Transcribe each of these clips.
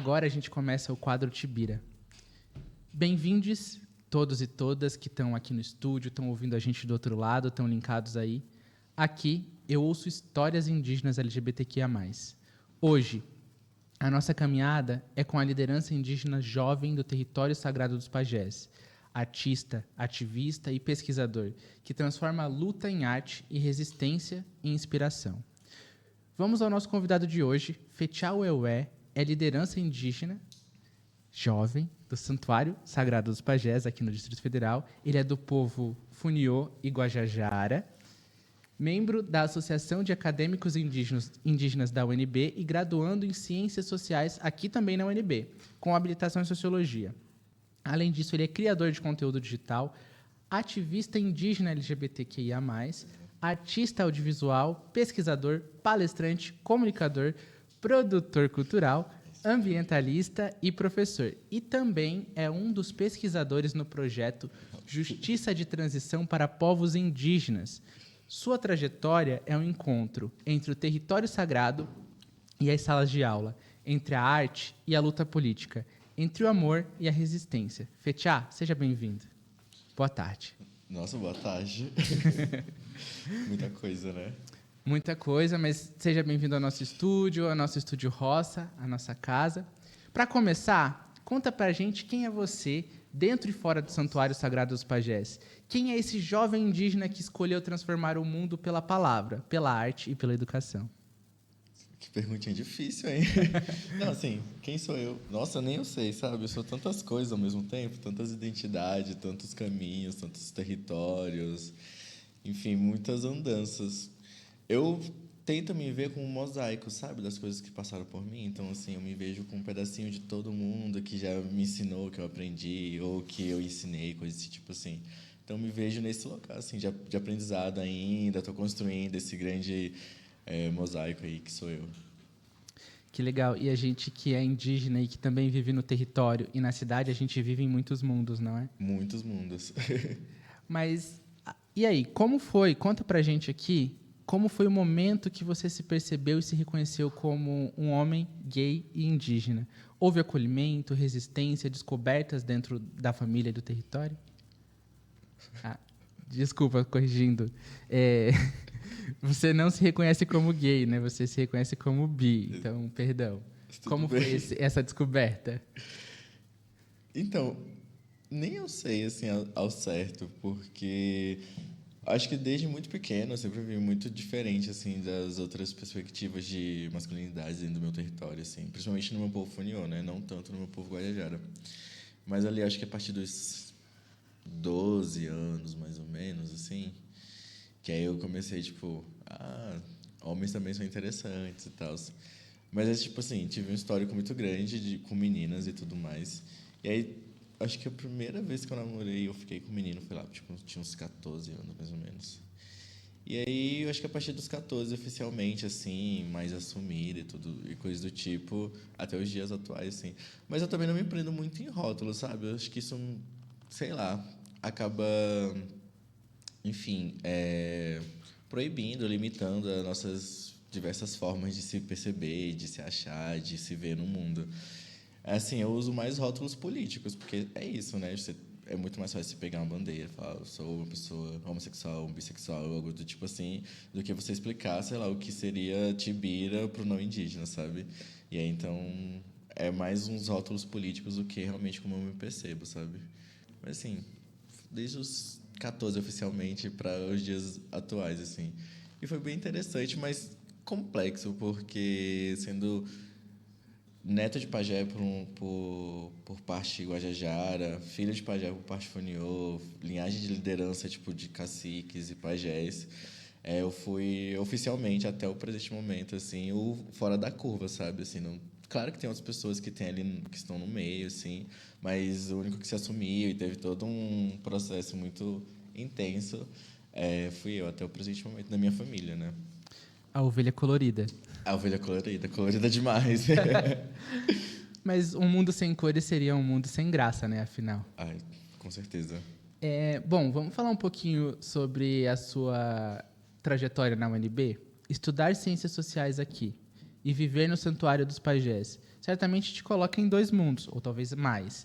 Agora a gente começa o quadro Tibira. Bem-vindos todos e todas que estão aqui no estúdio, estão ouvindo a gente do outro lado, estão linkados aí. Aqui eu ouço histórias indígenas LGBTQIA+. Hoje, a nossa caminhada é com a liderança indígena jovem do Território Sagrado dos Pajés, artista, ativista e pesquisador, que transforma a luta em arte e resistência em inspiração. Vamos ao nosso convidado de hoje. Fetiá Ueué é liderança indígena jovem do Santuário Sagrado dos Pajés, aqui no Distrito Federal. Ele é do povo Funiô e Guajajara, membro da Associação de Acadêmicos Indígenas da UNB e graduando em Ciências Sociais aqui também na UNB, com habilitação em Sociologia. Além disso, ele é criador de conteúdo digital, ativista indígena LGBTQIA+, artista audiovisual, pesquisador, palestrante, comunicador, produtor cultural, ambientalista e professor. E também é um dos pesquisadores no projeto Justiça de Transição para Povos Indígenas. Sua trajetória é um encontro entre o território sagrado e as salas de aula, entre a arte e a luta política, entre o amor e a resistência. Fetiá, seja bem-vindo. Boa tarde. Nossa, boa tarde. Muita coisa, né? Muita coisa, mas seja bem-vindo ao nosso estúdio Roça, a nossa casa. Para começar, conta pra gente quem é você dentro e fora do Santuário Sagrado dos Pajés. Quem é esse jovem indígena que escolheu transformar o mundo pela palavra, pela arte e pela educação? Que perguntinha difícil, hein? Não, assim, quem sou eu? Nossa, nem eu sei, sabe? Eu sou tantas coisas ao mesmo tempo, tantas identidades, tantos caminhos, tantos territórios, enfim, muitas andanças. Eu tento me ver como um mosaico, sabe? Das coisas que passaram por mim. Então, assim, eu me vejo com um pedacinho de todo mundo que já me ensinou, que eu aprendi, ou que eu ensinei, coisas desse tipo assim. Então, me vejo nesse local, assim, de aprendizado ainda. Estou construindo esse grande mosaico aí que sou eu. Que legal. E a gente que é indígena e que também vive no território e na cidade, a gente vive em muitos mundos, não é? Muitos mundos. Mas, e aí, como foi? Conta pra gente aqui, como foi o momento que você se percebeu e se reconheceu como um homem gay e indígena? Houve acolhimento, resistência, descobertas dentro da família e do território? Desculpa, corrigindo. Você não se reconhece como gay, né? Você se reconhece como bi. Então, perdão. Como foi essa descoberta? Então, nem eu sei assim ao certo, porque acho que desde muito pequeno eu sempre vi muito diferente assim das outras perspectivas de masculinidade dentro do meu território, assim, principalmente no meu povo Funiô, né? Não tanto no meu povo Guajajara. Mas ali acho que a partir dos 12 anos, mais ou menos, assim, que aí eu comecei, tipo, homens também são interessantes e tal. Mas, é tipo assim, tive um histórico muito grande com meninas e tudo mais. E aí, acho que a primeira vez que eu namorei, eu fiquei com um menino, foi lá, tipo, tinha uns 14 anos, mais ou menos. E aí, eu acho que a partir dos 14, oficialmente, assim, mais assumida e tudo, e coisas do tipo, até os dias atuais, assim. Mas eu também não me prendo muito em rótulos, sabe? Eu acho que isso, sei lá, acaba, enfim, proibindo, limitando as nossas diversas formas de se perceber, de se achar, de se ver no mundo. Assim, eu uso mais rótulos políticos, porque é isso, né? É muito mais fácil você pegar uma bandeira e falar, eu sou uma pessoa homossexual, bissexual, algo do tipo assim, do que você explicar, sei lá, o que seria Tibira para o não indígena, sabe? E aí, então, é mais uns rótulos políticos do que realmente como eu me percebo, sabe? Mas, assim, desde os 14 oficialmente para os dias atuais, assim. E foi bem interessante, mas complexo, porque sendo neto de pajé por parte Guajajara, filho de pajé por parte Funiô, linhagem de liderança tipo de caciques e pajés, eu fui oficialmente até o presente momento assim o fora da curva, sabe? Assim, não, claro que tem outras pessoas que tem ali que estão no meio, assim, mas o único que se assumiu e teve todo um processo muito intenso fui eu até o presente momento da minha família, né? A ovelha colorida. A ovelha colorida, colorida demais. Mas um mundo sem cores seria um mundo sem graça, né? Afinal. Ai, com certeza. Bom, vamos falar um pouquinho sobre a sua trajetória na UNB. Estudar ciências sociais aqui e viver no Santuário dos Pajés certamente te coloca em dois mundos, ou talvez mais.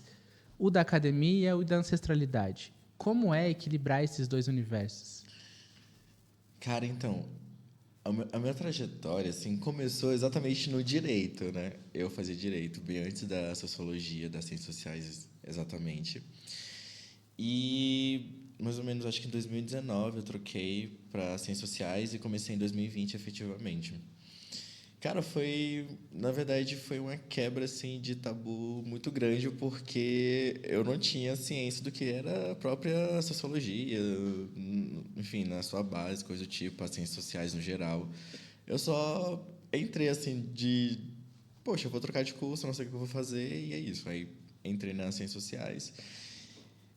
O da academia e o da ancestralidade. Como é equilibrar esses dois universos? Cara, então, a minha trajetória, assim, começou exatamente no direito, né? Eu fazia direito bem antes da sociologia, das ciências sociais, exatamente. E, mais ou menos, acho que em 2019 eu troquei para ciências sociais e comecei em 2020, efetivamente. Cara, na verdade, foi uma quebra, assim, de tabu muito grande, porque eu não tinha ciência do que era a própria sociologia, enfim, na sua base, coisa do tipo, as ciências sociais no geral. Eu só entrei, assim, poxa, eu vou trocar de curso, não sei o que eu vou fazer, e é isso. Aí entrei nas ciências sociais.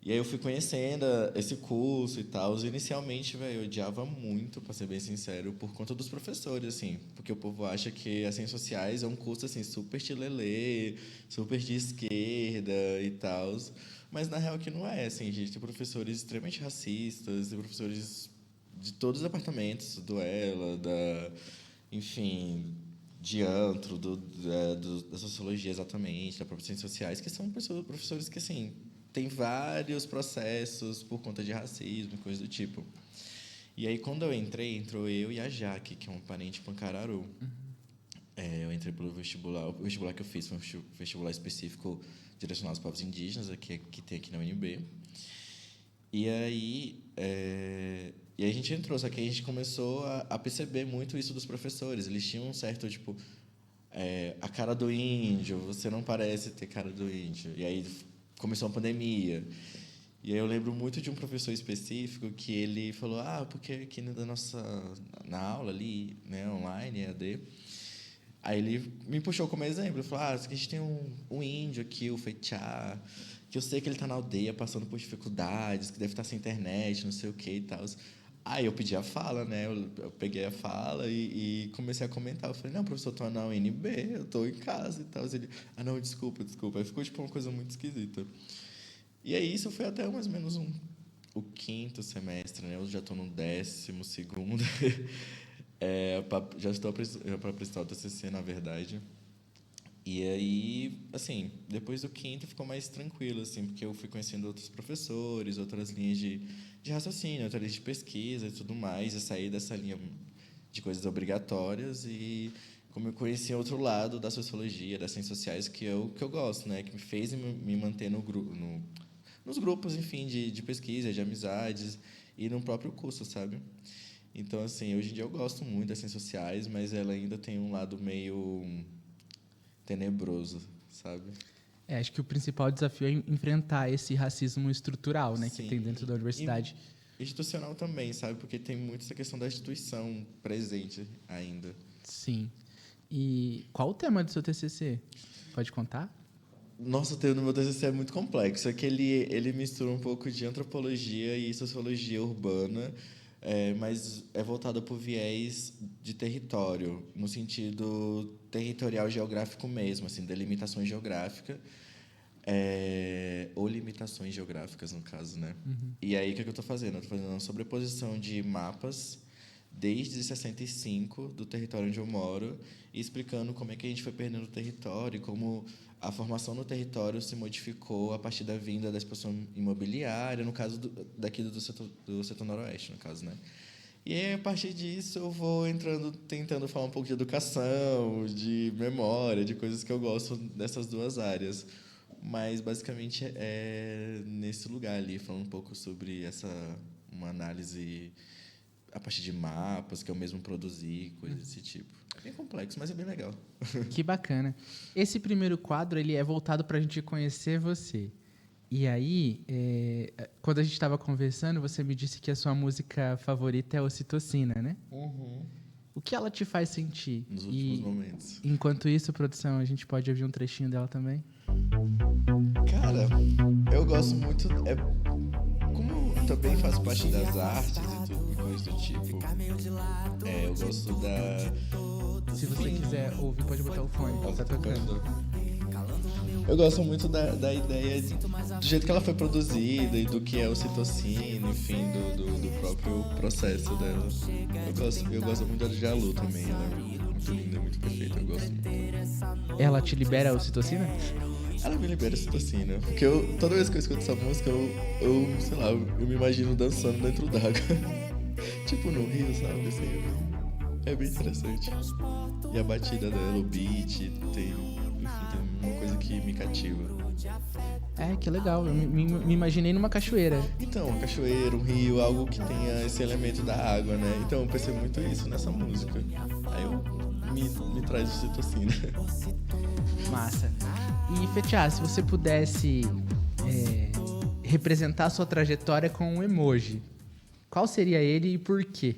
E aí eu fui conhecendo esse curso e tal. Inicialmente, velho, eu odiava muito, para ser bem sincero, por conta dos professores, assim. Porque o povo acha que as ciências sociais é um curso, assim, super chilelê, super de esquerda e tal. Mas, na real, que não é, assim. A gente tem professores extremamente racistas, tem professores de todos os departamentos, do ELA, enfim, de antro, da sociologia, exatamente, da própria ciências sociais, que são professores que, assim, tem vários processos por conta de racismo e coisa do tipo. E aí, quando eu entrei, entrou eu e a Jaque, que é um parente de Pancararu. Eu entrei pelo vestibular. O vestibular que eu fiz foi um vestibular específico direcionado aos povos indígenas, que tem aqui na UNB. E aí a gente entrou, só que aí a gente começou a perceber muito isso dos professores. Eles tinham um certo, tipo, a cara do índio, você não parece ter cara do índio. E aí começou a pandemia. E aí eu lembro muito de um professor específico que ele falou, porque aqui na aula ali, né, online, EAD, aí ele me puxou como exemplo. Ele falou, a gente tem um índio aqui, o Feichá, que eu sei que ele está na aldeia passando por dificuldades, que deve estar sem internet, não sei o que e tal. Aí eu pedi a fala, né? Eu peguei a fala e comecei a comentar. Eu falei, não, professor, eu estou na UNB, eu estou em casa e tal. Ele, não, desculpa. Aí ficou tipo uma coisa muito esquisita. E aí isso foi até mais ou menos o quinto semestre, né? Eu já estou no 12º. Já estou para apresentar o TCC, na verdade. E aí, assim, depois do quinto ficou mais tranquilo, assim, porque eu fui conhecendo outros professores, outras linhas de raciocínio, outras linhas de pesquisa e tudo mais. Eu saí dessa linha de coisas obrigatórias e como eu conheci outro lado da sociologia, das ciências sociais, que eu gosto, né? Que me fez me manter nos grupos, enfim, de pesquisa, de amizades e no próprio curso, sabe? Então, assim, hoje em dia eu gosto muito das ciências sociais, mas ela ainda tem um lado meio tenebroso, sabe? Acho que o principal desafio é enfrentar esse racismo estrutural, né, que tem dentro da universidade. E institucional também, sabe? Porque tem muito essa questão da instituição presente ainda. Sim. E qual o tema do seu TCC? Pode contar? Nossa, o tema do meu TCC é muito complexo. É que ele mistura um pouco de antropologia e sociologia urbana, mas é voltado para o viés de território, no sentido territorial geográfico mesmo, assim, delimitações geográficas, ou limitações geográficas, no caso, né? Uhum. E aí, o que eu estou fazendo? Eu estou fazendo uma sobreposição de mapas desde 65 do território onde eu moro e explicando como é que a gente foi perdendo o território e como a formação no território se modificou a partir da vinda da expansão imobiliária, no caso daqui do setor noroeste, no caso, né? E aí, a partir disso, eu vou tentando falar um pouco de educação, de memória, de coisas que eu gosto dessas duas áreas. Mas, basicamente, é nesse lugar ali, falando um pouco sobre uma análise a partir de mapas que eu mesmo produzi, coisas desse tipo. É bem complexo, mas é bem legal. Que bacana. Esse primeiro quadro ele é voltado para a gente conhecer você. E aí, quando a gente estava conversando, você me disse que a sua música favorita é Ocitocina, né? Uhum. O que ela te faz sentir? Nos últimos momentos. Enquanto isso, produção, a gente pode ouvir um trechinho dela também? Cara, eu gosto muito... como eu também faço parte das artes e tudo, e coisas do tipo, eu gosto da... Se você quiser ouvir, pode botar o fone, tá tocando. Eu gosto muito da ideia do jeito que ela foi produzida e do que é o Citocina, enfim, do próprio processo dela. Eu gosto muito da Jalu também, ela é muito linda, muito perfeita, eu gosto muito. Ela te libera ocitocina? Ela me libera Citocina, porque toda vez que eu escuto essa música, sei lá, eu me imagino dançando dentro d'água. Tipo no rio, sabe, assim, é bem interessante. E a batida dela, o beat, tem uma coisa que me cativa. É, que legal. Eu me imaginei numa cachoeira. Então, uma cachoeira, um rio, algo que tenha esse elemento da água, né? Então eu percebo muito isso nessa música. Aí me traz ocitocina. Massa. E, Fetiá, se você pudesse representar a sua trajetória com um emoji, qual seria ele e por quê?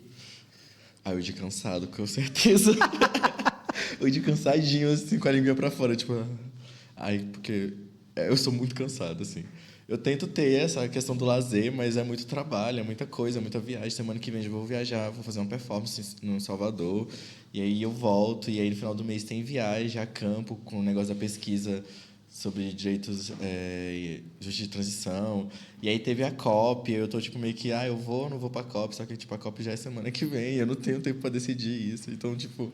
O de cansado, com certeza. O de cansadinho, assim, com a língua pra fora, tipo... porque eu sou muito cansado, assim. Eu tento ter essa questão do lazer, mas é muito trabalho, é muita coisa, é muita viagem. Semana que vem eu vou viajar, vou fazer uma performance no Salvador. E aí eu volto, e aí no final do mês tem viagem a campo, com o negócio da pesquisa sobre direitos justiça de transição. E aí teve a COP, eu tô tipo meio que, eu vou ou não vou pra COP, só que tipo, a COP já é semana que vem, eu não tenho tempo para decidir isso. Então, tipo,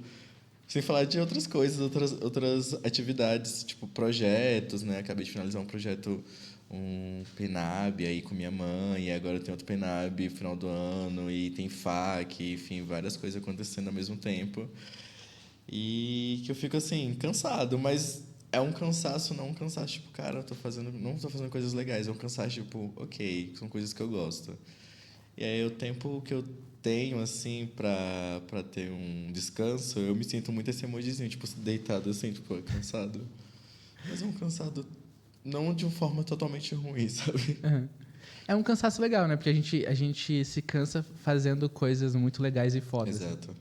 sem falar de outras coisas, outras atividades, tipo projetos, né? Acabei de finalizar um projeto, um PNAB aí com minha mãe, e agora tem outro PNAB no final do ano, e tem FAQ, enfim, várias coisas acontecendo ao mesmo tempo. E que eu fico assim, cansado, mas é um cansaço, não um cansaço tipo, cara, não tô fazendo coisas legais, é um cansaço tipo, ok, são coisas que eu gosto. E aí o tempo que eu tenho, assim, pra ter um descanso, eu me sinto muito esse emojizinho, tipo, deitado assim, tipo, cansado. Mas é um cansado não de uma forma totalmente ruim, sabe? Uhum. É um cansaço legal, né? Porque a gente se cansa fazendo coisas muito legais e fodas. Exato.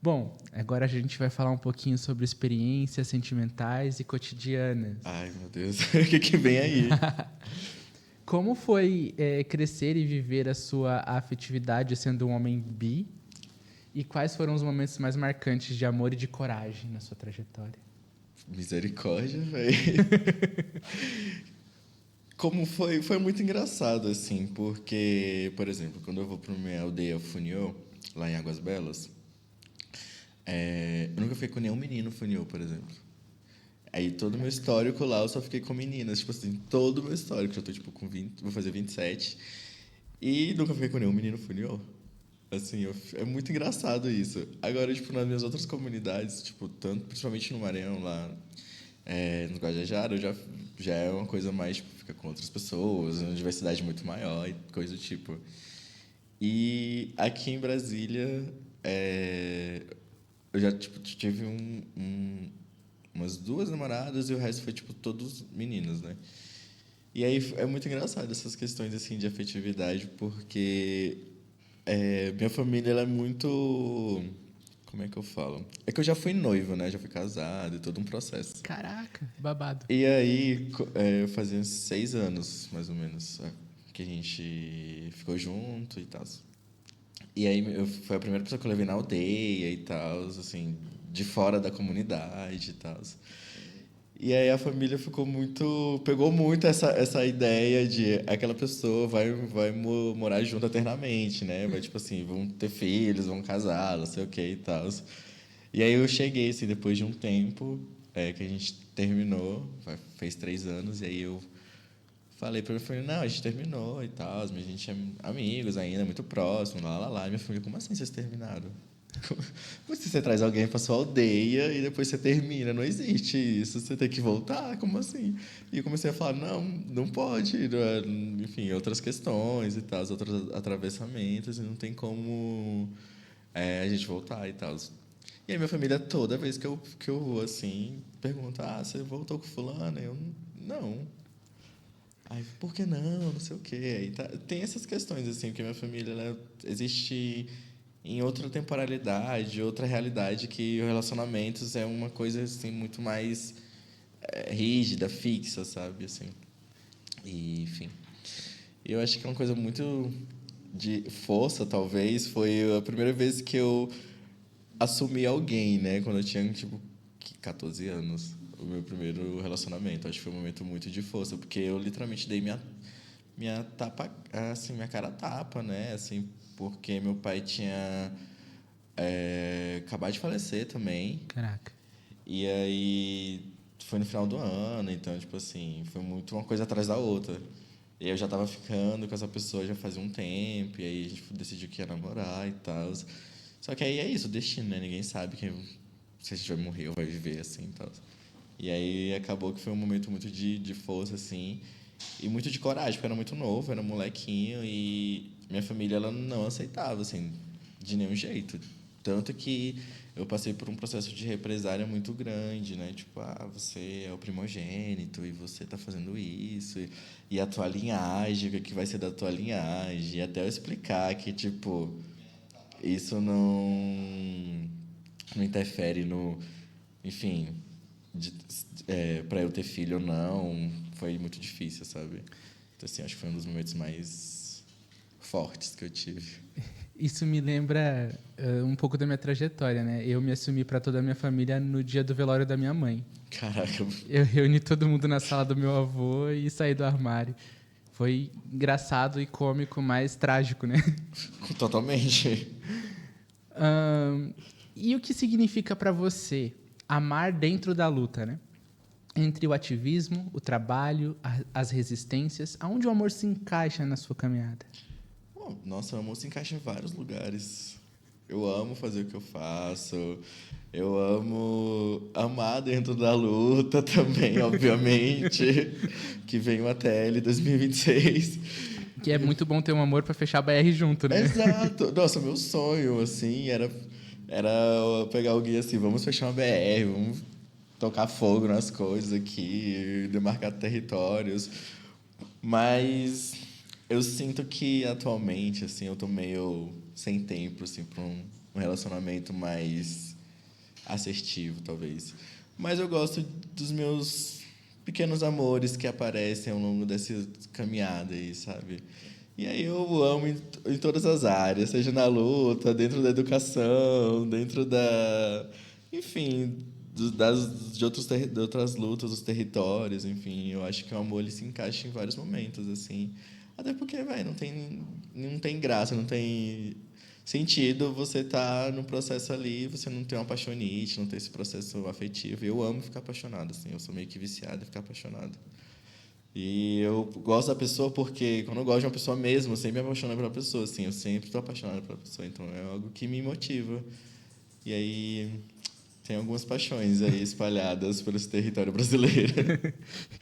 Bom, agora a gente vai falar um pouquinho sobre experiências sentimentais e cotidianas. Ai, meu Deus, o que vem aí? Como foi crescer e viver a sua afetividade sendo um homem bi? E quais foram os momentos mais marcantes de amor e de coragem na sua trajetória? Misericórdia, velho. Como foi muito engraçado, assim, porque, por exemplo, quando eu vou para minha aldeia Funiô, lá em Águas Belas, eu nunca fiquei com nenhum menino Funiô, por exemplo. Aí todo o meu histórico lá eu só fiquei com meninas, tipo assim, todo o meu histórico, já tô tipo com 20, vou fazer 27, e nunca fiquei com nenhum menino Funiô. Assim, é muito engraçado isso. Agora, tipo, nas minhas outras comunidades, tipo, tanto, principalmente no Maranhão, lá no Guajajara, já é uma coisa mais, tipo, fica com outras pessoas, uma diversidade muito maior e coisa do tipo. E aqui em Brasília, eu já, tipo, tive umas 2 namoradas e o resto foi, tipo, todos meninos, né? E aí é muito engraçado essas questões, assim, de afetividade, porque minha família, ela é muito... Como é que eu falo? É que eu já fui noivo, né? Já fui casado e todo um processo. Caraca, babado. E aí, fazia uns 6 anos, mais ou menos, que a gente ficou junto e tal. E aí, foi a primeira pessoa que eu levei na aldeia e tal, assim, de fora da comunidade e tal. E aí a família pegou muito essa ideia de aquela pessoa vai morar junto eternamente, né? Vai, tipo assim, vão ter filhos, vão casar, não sei o que e tal. E aí eu cheguei, assim, depois de um tempo que a gente terminou, fez 3 anos, e aí eu falei pra minha família, não, a gente terminou e tal, mas a gente é amigos ainda, muito próximo, lá. E minha família, como assim vocês terminaram? Como assim você traz alguém pra sua aldeia e depois você termina? Não existe isso, você tem que voltar, como assim? E eu comecei a falar, não pode, enfim, outras questões e tal, outros atravessamentos, e não tem como a gente voltar e tal. E aí minha família, toda vez que eu vou assim, pergunta, você voltou com fulano? Eu, não. Aí, por que não? Não sei o quê. Aí tem essas questões, assim, porque minha família ela existe em outra temporalidade, outra realidade, que os relacionamentos é uma coisa, assim, muito mais rígida, fixa, sabe? Assim. E, enfim. Eu acho que é uma coisa muito de força, talvez. Foi a primeira vez que eu assumi alguém, né? Quando eu tinha, tipo, 14 anos. o meu primeiro relacionamento. Acho que foi um momento muito de força, porque eu literalmente dei minha tapa, assim, minha cara a tapa, né? Assim, porque meu pai tinha acabado de falecer também. Caraca. E aí foi no final do ano, então, tipo assim, foi muito uma coisa atrás da outra. E eu já tava ficando com essa pessoa já fazia um tempo, e aí a gente decidiu que ia namorar e tal. Só que aí é isso, o destino, né? Ninguém sabe se a gente vai morrer ou vai viver, assim, e tal. E aí acabou que foi um momento muito de força, assim, e muito de coragem, porque eu era muito novo, era um molequinho, e minha família, ela não aceitava, assim, de nenhum jeito. Tanto que eu passei por um processo de represália muito grande, né? Tipo, você é o primogênito e você tá fazendo isso, e a tua linhagem, o que vai ser da tua linhagem, e até eu explicar que, tipo, isso não interfere no, enfim, para eu ter filho ou não, foi muito difícil, sabe? Então, assim, acho que foi um dos momentos mais fortes que eu tive. Isso me lembra um pouco da minha trajetória, né? Eu me assumi para toda a minha família no dia do velório da minha mãe. Caraca. Eu reuni todo mundo na sala do meu avô e saí do armário. Foi engraçado e cômico, mas trágico, né? Totalmente. Ahn, e o que significa para você amar dentro da luta, né? Entre o ativismo, o trabalho, as resistências, aonde o amor se encaixa na sua caminhada? Bom, nossa, o amor se encaixa em vários lugares. Eu amo fazer o que eu faço. Eu amo amar dentro da luta também, obviamente. Que vem o ATL 2026. Que é muito bom ter um amor para fechar a BR junto, né? Exato. Nossa, meu sonho, assim, era eu pegar alguém assim, vamos fechar uma BR, vamos tocar fogo nas coisas aqui, demarcar territórios. Mas eu sinto que atualmente, assim, eu tô meio sem tempo, assim, para um relacionamento mais assertivo, talvez. Mas eu gosto dos meus pequenos amores que aparecem ao longo dessa caminhada aí, sabe? E aí eu amo em todas as áreas, seja na luta, dentro da educação, dentro da... Enfim, de outras lutas, dos territórios, enfim. Eu acho que o amor ele se encaixa em vários momentos, assim. Até porque, vai, não tem graça, não tem sentido você estar no processo ali, você não tem uma apaixonite, não tem esse processo afetivo. Eu amo ficar apaixonado, assim. Eu sou meio que viciado em ficar apaixonado. E eu gosto da pessoa porque, quando eu gosto de uma pessoa mesmo, eu sempre me apaixono pela pessoa, assim. Eu sempre estou apaixonado pela pessoa. Então, é algo que me motiva. E aí, tem algumas paixões aí espalhadas pelo esse território brasileiro.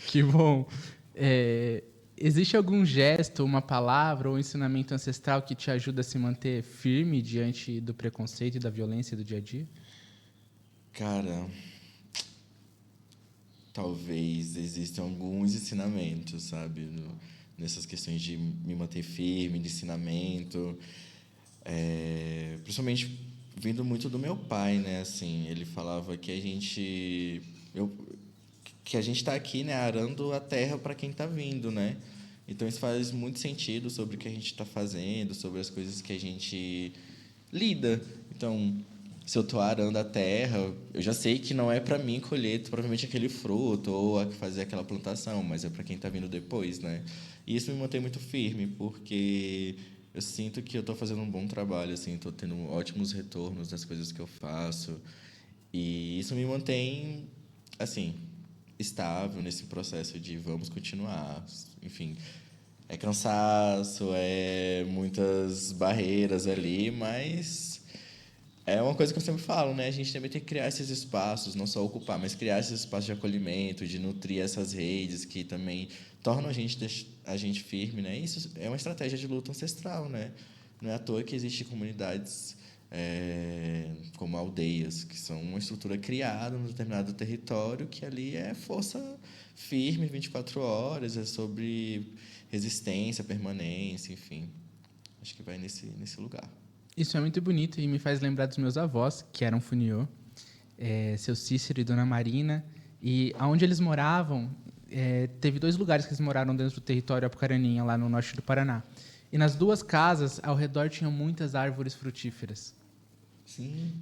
Que bom. Existe algum gesto, uma palavra ou um ensinamento ancestral que te ajuda a se manter firme diante do preconceito e da violência do dia a dia? Cara, talvez existam alguns ensinamentos, sabe? Nessas questões de me manter firme, de ensinamento. Principalmente vindo muito do meu pai, né? Assim, ele falava que que a gente está aqui, né, arando a terra para quem está vindo, né? Então isso faz muito sentido sobre o que a gente está fazendo, sobre as coisas que a gente lida. Então, se eu estou arando a terra, eu já sei que não é para mim colher provavelmente aquele fruto ou fazer aquela plantação, mas é para quem está vindo depois, né? E isso me mantém muito firme, porque eu sinto que eu estou fazendo um bom trabalho, assim, estou tendo ótimos retornos das coisas que eu faço. E isso me mantém, assim, estável nesse processo de vamos continuar. Enfim, é cansaço, é muitas barreiras ali, mas é uma coisa que eu sempre falo, né? A gente também tem que criar esses espaços, não só ocupar, mas criar esses espaços de acolhimento, de nutrir essas redes que também tornam a gente firme, né? Isso é uma estratégia de luta ancestral, né? Não é à toa que existem comunidades como aldeias, que são uma estrutura criada num determinado território que ali é força firme 24 horas, é sobre resistência, permanência, enfim. Acho que vai nesse lugar. Isso é muito bonito e me faz lembrar dos meus avós, que eram funiô, seu Cícero e Dona Marina. E aonde eles moravam, teve 2 lugares que eles moraram dentro do território Apucaraninha, lá no norte do Paraná. E nas 2 casas, ao redor, tinham muitas árvores frutíferas. Sim,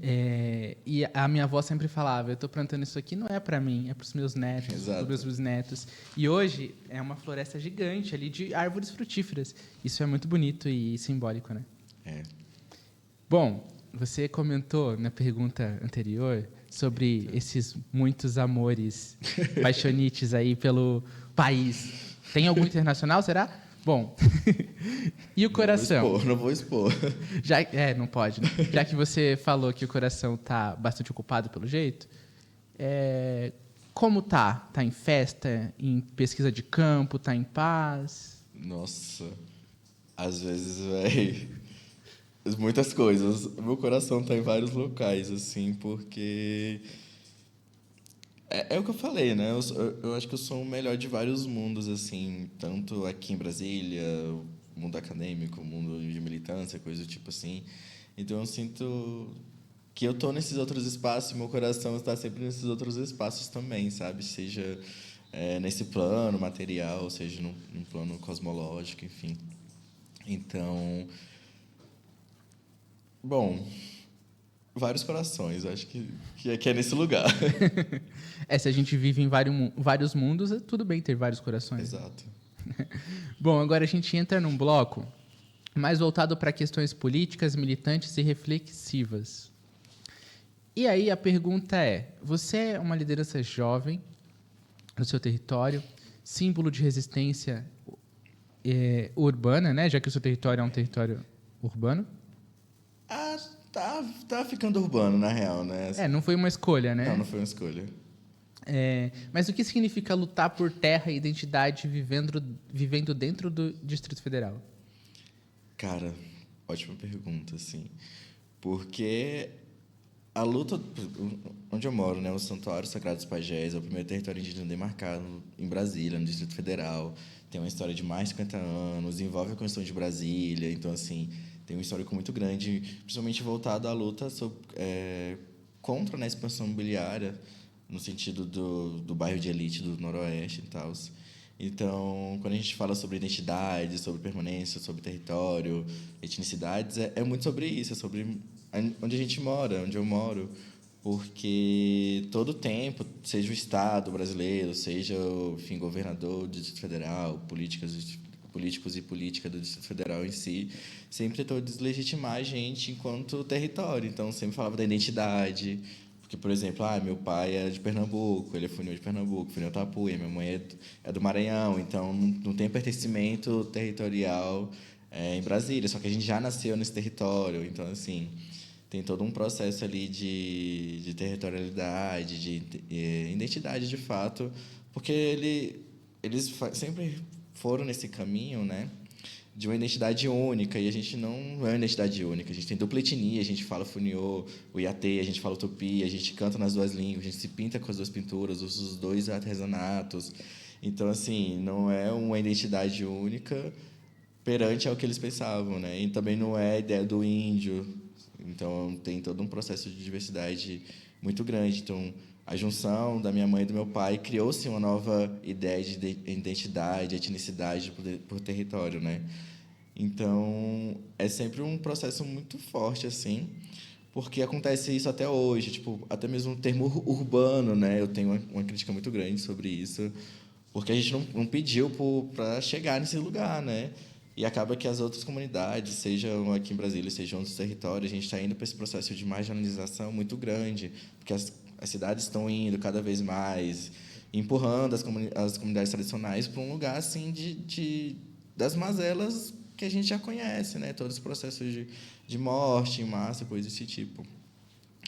E a minha avó sempre falava, eu estou plantando isso aqui não é para mim, é para os meus netos, para exato. os meus bisnetos. E hoje é uma floresta gigante ali de árvores frutíferas. Isso é muito bonito e simbólico, né? É. Bom, você comentou na pergunta anterior sobre esses muitos amores paixonites aí pelo país. Tem algum internacional, será? Bom, e o coração? Não vou expor. Não pode, né? Já que você falou que o coração tá bastante ocupado pelo jeito, como tá? Tá em festa, em pesquisa de campo, tá em paz? Nossa, às vezes, velho, muitas coisas. Meu coração tá em vários locais, assim, porque é o que eu falei, né? Eu acho que eu sou o melhor de vários mundos, assim, tanto aqui em Brasília, mundo acadêmico, mundo de militância, coisa do tipo assim. Então eu sinto que eu tô nesses outros espaços e meu coração está sempre nesses outros espaços também, sabe? Seja nesse plano material, seja num plano cosmológico, enfim. Então, bom, vários corações, acho que é nesse lugar. Se a gente vive em vários mundos, tudo bem ter vários corações. Exato. Bom, agora a gente entra num bloco mais voltado para questões políticas, militantes e reflexivas. E aí a pergunta é: você é uma liderança jovem no seu território, símbolo de resistência urbana, né? Já que o seu território é um território urbano. Ah, tá ficando urbano, na real, né? Não foi uma escolha, né? Não foi uma escolha. Mas o que significa lutar por terra e identidade vivendo dentro do Distrito Federal? Cara, ótima pergunta, assim. Porque a luta, onde eu moro, né, o Santuário Sagrado dos Pajés, é o primeiro território indígena demarcado em Brasília, no Distrito Federal. Tem uma história de mais de 50 anos, envolve a Constituição de Brasília. Então, assim, tem um histórico muito grande, principalmente voltado à luta contra, né, a expansão imobiliária, no sentido do bairro de elite do Noroeste e tal. Então, quando a gente fala sobre identidade, sobre permanência, sobre território, etnicidades, é muito sobre isso, é sobre onde a gente mora, onde eu moro. Porque todo tempo, seja o Estado brasileiro, seja o governador do Distrito Federal, políticos e política do Distrito Federal em si, sempre tentou deslegitimar a gente enquanto território. Então, sempre falava da identidade. Porque, por exemplo, meu pai é de Pernambuco, ele é funil de Pernambuco, funil Tapuia, minha mãe é do Maranhão, então não tem pertencimento territorial em Brasília, só que a gente já nasceu nesse território, então, assim, tem todo um processo ali de territorialidade, de identidade, de fato, porque eles sempre foram nesse caminho, né, de uma identidade única, e a gente não é uma identidade única. A gente tem dupla etnia, a gente fala funiô, o iatê, a gente fala tupi, a gente canta nas duas línguas, a gente se pinta com as duas pinturas, usa os dois artesanatos. Então, assim, não é uma identidade única perante ao que eles pensavam, né? E também não é a ideia do índio. Então, tem todo um processo de diversidade muito grande. Então, a junção da minha mãe e do meu pai criou-se uma nova ideia de identidade, etnicidade por território, né? Então, é sempre um processo muito forte, assim, porque acontece isso até hoje, tipo, até mesmo o termo urbano, né? Eu tenho uma crítica muito grande sobre isso, porque a gente não pediu para chegar nesse lugar, né? E acaba que as outras comunidades, sejam aqui em Brasília, sejam outros territórios, a gente está indo para esse processo de marginalização muito grande, porque as cidades estão indo cada vez mais, empurrando as comunidades tradicionais para um lugar assim das mazelas que a gente já conhece, né? Todos os processos de morte em massa, coisas desse tipo.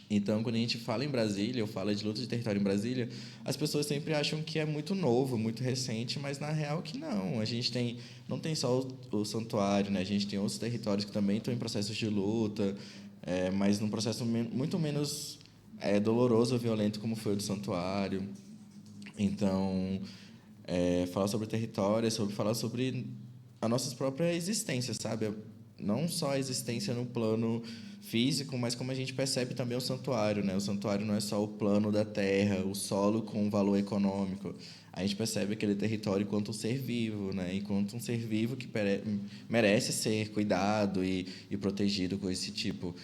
Então, quando a gente fala em Brasília, ou fala de luta de território em Brasília, as pessoas sempre acham que é muito novo, muito recente, mas na real que não. A gente não tem só o santuário, né? A gente tem outros territórios que também estão em processos de luta, mas num processo muito menos doloroso ou violento como foi o do santuário. Então, falar sobre o território é sobre falar sobre a nossa própria existência, sabe? Não só a existência no plano físico, mas como a gente percebe também o santuário, né? O santuário não é só o plano da terra, o solo com valor econômico. A gente percebe aquele território enquanto um ser vivo, né? Enquanto um ser vivo que merece ser cuidado e protegido com esse tipo.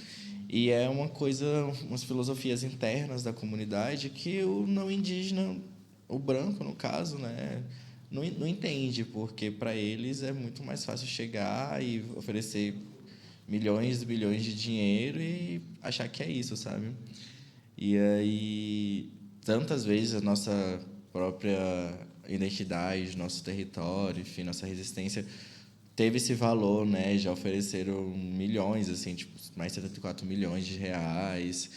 E é uma coisa, umas filosofias internas da comunidade que o não indígena, o branco, no caso, né, não entende, porque para eles é muito mais fácil chegar e oferecer milhões e bilhões de dinheiro e achar que é isso, sabe? E aí, tantas vezes a nossa própria identidade, nosso território, enfim, nossa resistência teve esse valor, né? Já ofereceram milhões, assim, tipo, mais de 74 milhões de reais.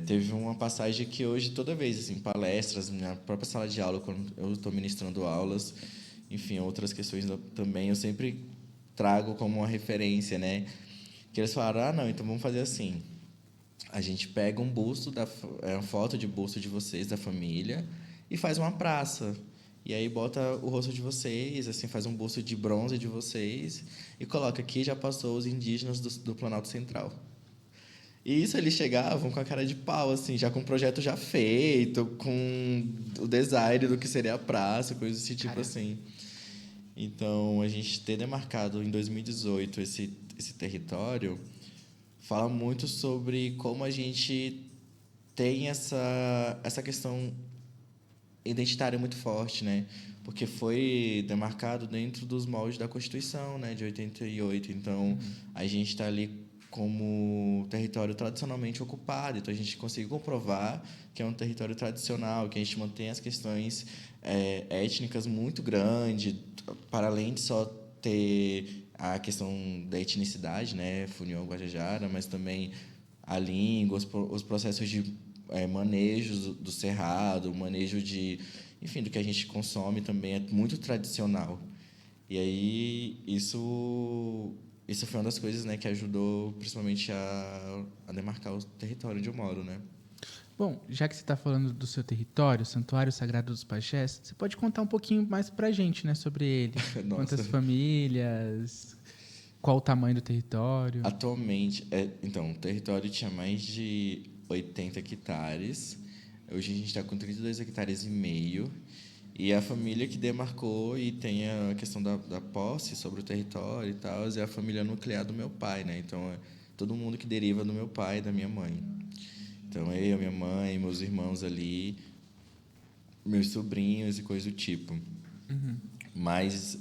Teve uma passagem que hoje, toda vez, assim, palestras, na própria sala de aula, quando eu estou ministrando aulas, enfim, outras questões também, eu sempre trago como uma referência, né? Que eles falaram, não, então vamos fazer assim. A gente pega um busto, uma foto de busto de vocês, da família, e faz uma praça. E aí bota o rosto de vocês, assim, faz um busto de bronze de vocês, e coloca aqui já passou os indígenas do Planalto Central. E isso eles chegavam com a cara de pau, assim, já com o projeto já feito, com o design do que seria a praça, coisas desse tipo assim. Então, a gente ter demarcado em 2018 esse território fala muito sobre como a gente tem essa questão identitária muito forte, né? Porque foi demarcado dentro dos moldes da Constituição, né, de 88. Então, a gente está ali como território tradicionalmente ocupado. Então, a gente conseguiu comprovar que é um território tradicional, que a gente mantém as questões étnicas muito grandes, para além de só ter a questão da etnicidade, né, Funião Guajajara, mas também a língua, os processos de manejo do cerrado, manejo de, enfim, do que a gente consome também é muito tradicional. E aí isso foi uma das coisas, né, que ajudou principalmente a demarcar o território onde eu moro, né? Bom, já que você está falando do seu território, o Santuário Sagrado dos Pajés, você pode contar um pouquinho mais para a gente, né, sobre ele? Nossa. Quantas famílias, qual o tamanho do território? Atualmente, então, o território tinha mais de 80 hectares. Hoje a gente está com 32 hectares e meio. E a família que demarcou e tem a questão da posse sobre o território e tal, é a família nuclear do meu pai, né? Então, é todo mundo que deriva do meu pai e da minha mãe. Então, eu, minha mãe, meus irmãos ali, meus sobrinhos e coisa do tipo. Mas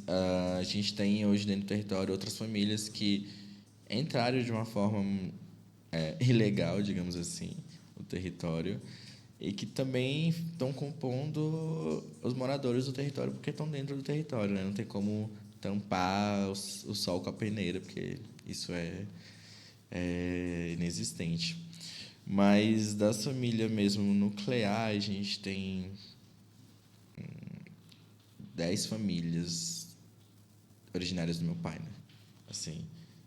a gente tem hoje dentro do território outras famílias que entraram de uma forma ilegal, digamos assim, o território, e que também estão compondo os moradores do território porque estão dentro do território, né? Não tem como tampar o sol com a peneira, porque isso é inexistente. Mas da família mesmo nuclear, a gente tem 10 famílias originárias do meu pai, né? Assim,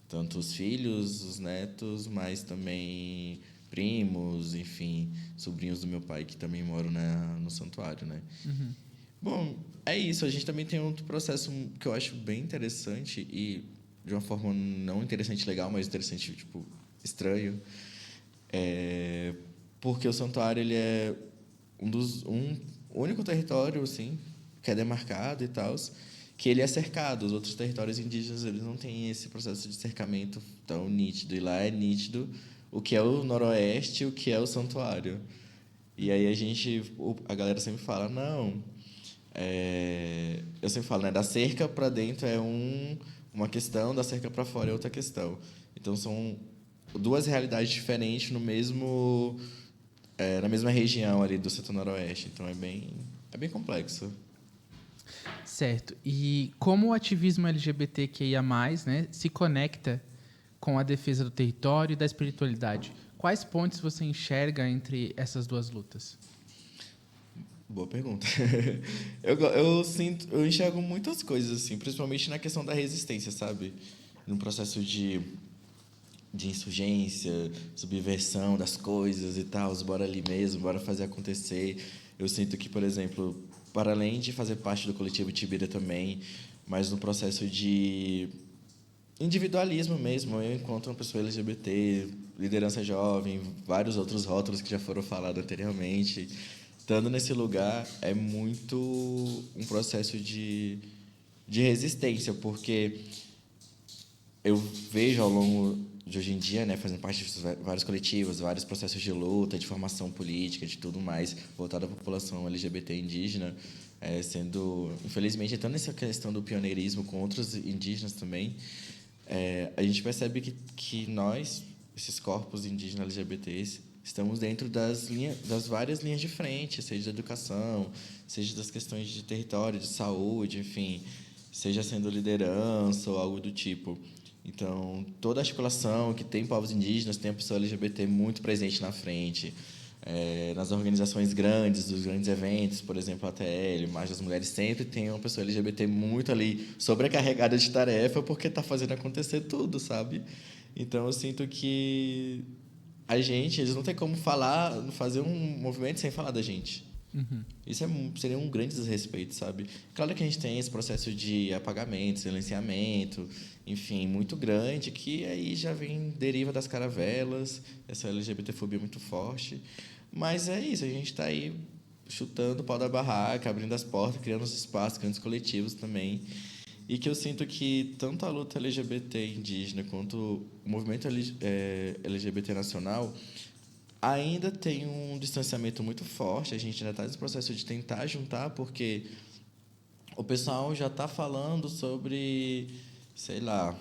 tanto os filhos, os netos, mas também primos, enfim, sobrinhos do meu pai que também moram no santuário, né? Bom, é isso. A gente também tem outro processo que eu acho bem interessante e de uma forma não interessante legal, mas interessante, tipo, estranho. Porque o santuário ele é um único território, assim, que é demarcado e tal, que ele é cercado. Os outros territórios indígenas eles não têm esse processo de cercamento tão nítido. E lá é nítido o que é o noroeste e o que é o santuário. E aí a galera sempre fala, não, eu sempre falo, né, da cerca para dentro é uma questão, da cerca para fora é outra questão. Então são duas realidades diferentes na mesma região ali do setor noroeste. Então é bem complexo. Certo. E como o ativismo LGBTQIA+, né, se conecta com a defesa do território e da espiritualidade? Quais pontes você enxerga entre essas duas lutas? Boa pergunta. Eu enxergo muitas coisas, assim, principalmente na questão da resistência, sabe? No processo de insurgência, subversão das coisas e tal, bora ali mesmo, bora fazer acontecer. Eu sinto que, por exemplo, para além de fazer parte do coletivo Tibira também, mas no processo de individualismo mesmo, eu encontro uma pessoa LGBT, liderança jovem, vários outros rótulos que já foram falados anteriormente. Estando nesse lugar é muito um processo de resistência, porque eu vejo ao longo de hoje em dia, né, fazendo parte de vários coletivos, vários processos de luta, de formação política, de tudo mais, voltado à população LGBT indígena, infelizmente, entrando nessa questão do pioneirismo com outros indígenas também, a gente percebe que nós, esses corpos indígenas LGBTs, estamos dentro das várias linhas de frente, seja da educação, seja das questões de território, de saúde, enfim, seja sendo liderança ou algo do tipo. Então, toda articulação que tem povos indígenas tem a pessoa LGBT muito presente na frente. Nas organizações grandes, dos grandes eventos, por exemplo, a ATL, Marcha das Mulheres, sempre tem uma pessoa LGBT muito ali sobrecarregada de tarefa porque está fazendo acontecer tudo, sabe? Então, eu sinto que eles não têm como fazer um movimento sem falar da gente. Isso seria um grande desrespeito, sabe? Claro que a gente tem esse processo de apagamento, silenciamento, enfim, muito grande, que aí já deriva das caravelas, essa LGBTfobia muito forte. Mas é isso, a gente está aí chutando o pau da barraca, abrindo as portas, criando os espaços, criando os coletivos também. E que eu sinto que tanto a luta LGBT indígena quanto o movimento LGBT nacional ainda tem um distanciamento muito forte. A gente ainda está nesse processo de tentar juntar, porque o pessoal já está falando sobre, sei lá,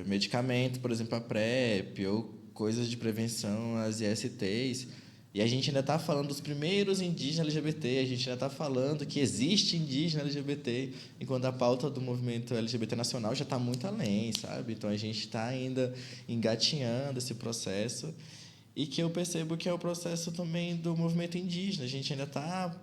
medicamento, por exemplo, a PrEP, ou coisas de prevenção às ISTs. E a gente ainda está falando dos primeiros indígenas LGBT, a gente ainda está falando que existe indígena LGBT, enquanto a pauta do movimento LGBT nacional já está muito além, sabe? Então, a gente está ainda engatinhando esse processo, e que eu percebo que é o processo também do movimento indígena. A gente ainda está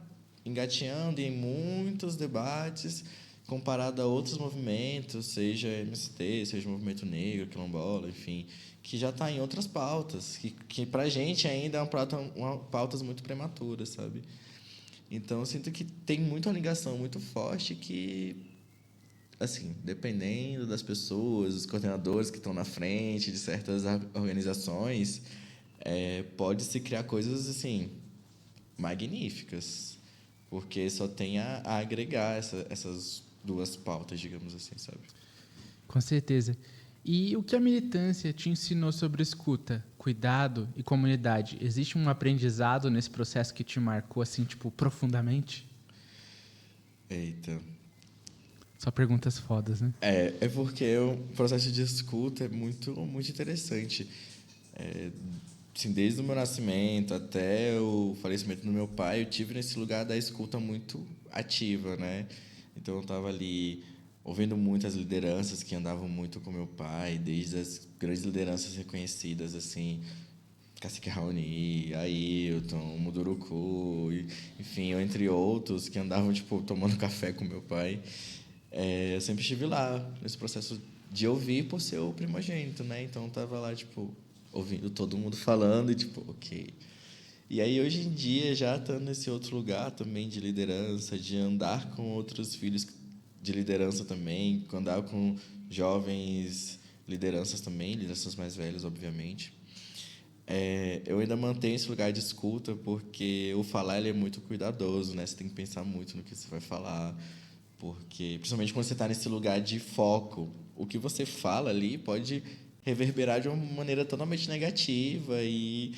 engateando em muitos debates comparado a outros movimentos, seja MST, seja o movimento negro, quilombola, enfim, que já está em outras pautas, que para a gente ainda é pautas muito prematuras, sabe? Então, eu sinto que tem muita ligação muito forte que, assim, dependendo das pessoas, dos coordenadores que estão na frente de certas organizações, pode-se criar coisas, assim, magníficas, porque só tem a agregar essas duas pautas, digamos assim, sabe? Com certeza. E o que a militância te ensinou sobre escuta, cuidado e comunidade? Existe um aprendizado nesse processo que te marcou, assim, tipo, profundamente? Eita. Só perguntas fodas, né? É porque o processo de escuta é muito, muito interessante. Assim, desde o meu nascimento até o falecimento do meu pai, eu tive nesse lugar da escuta muito ativa, né? Então, eu estava ali ouvindo muitas lideranças que andavam muito com meu pai, desde as grandes lideranças reconhecidas, assim, Cacique Raoni, Ailton, Munduruku, enfim, entre outros, que andavam, tipo, tomando café com meu pai. Eu sempre estive lá, nesse processo de ouvir por ser o primogênito, né? Então, eu estava lá, tipo, ouvindo todo mundo falando e, tipo, ok. E aí, hoje em dia, já estando nesse outro lugar também de liderança, de andar com outros filhos de liderança também, andar com jovens lideranças também, lideranças mais velhas, obviamente. Eu ainda mantenho esse lugar de escuta, porque o falar ele é muito cuidadoso, né? Você tem que pensar muito no que você vai falar, porque, principalmente quando você está nesse lugar de foco, o que você fala ali pode reverberar de uma maneira totalmente negativa e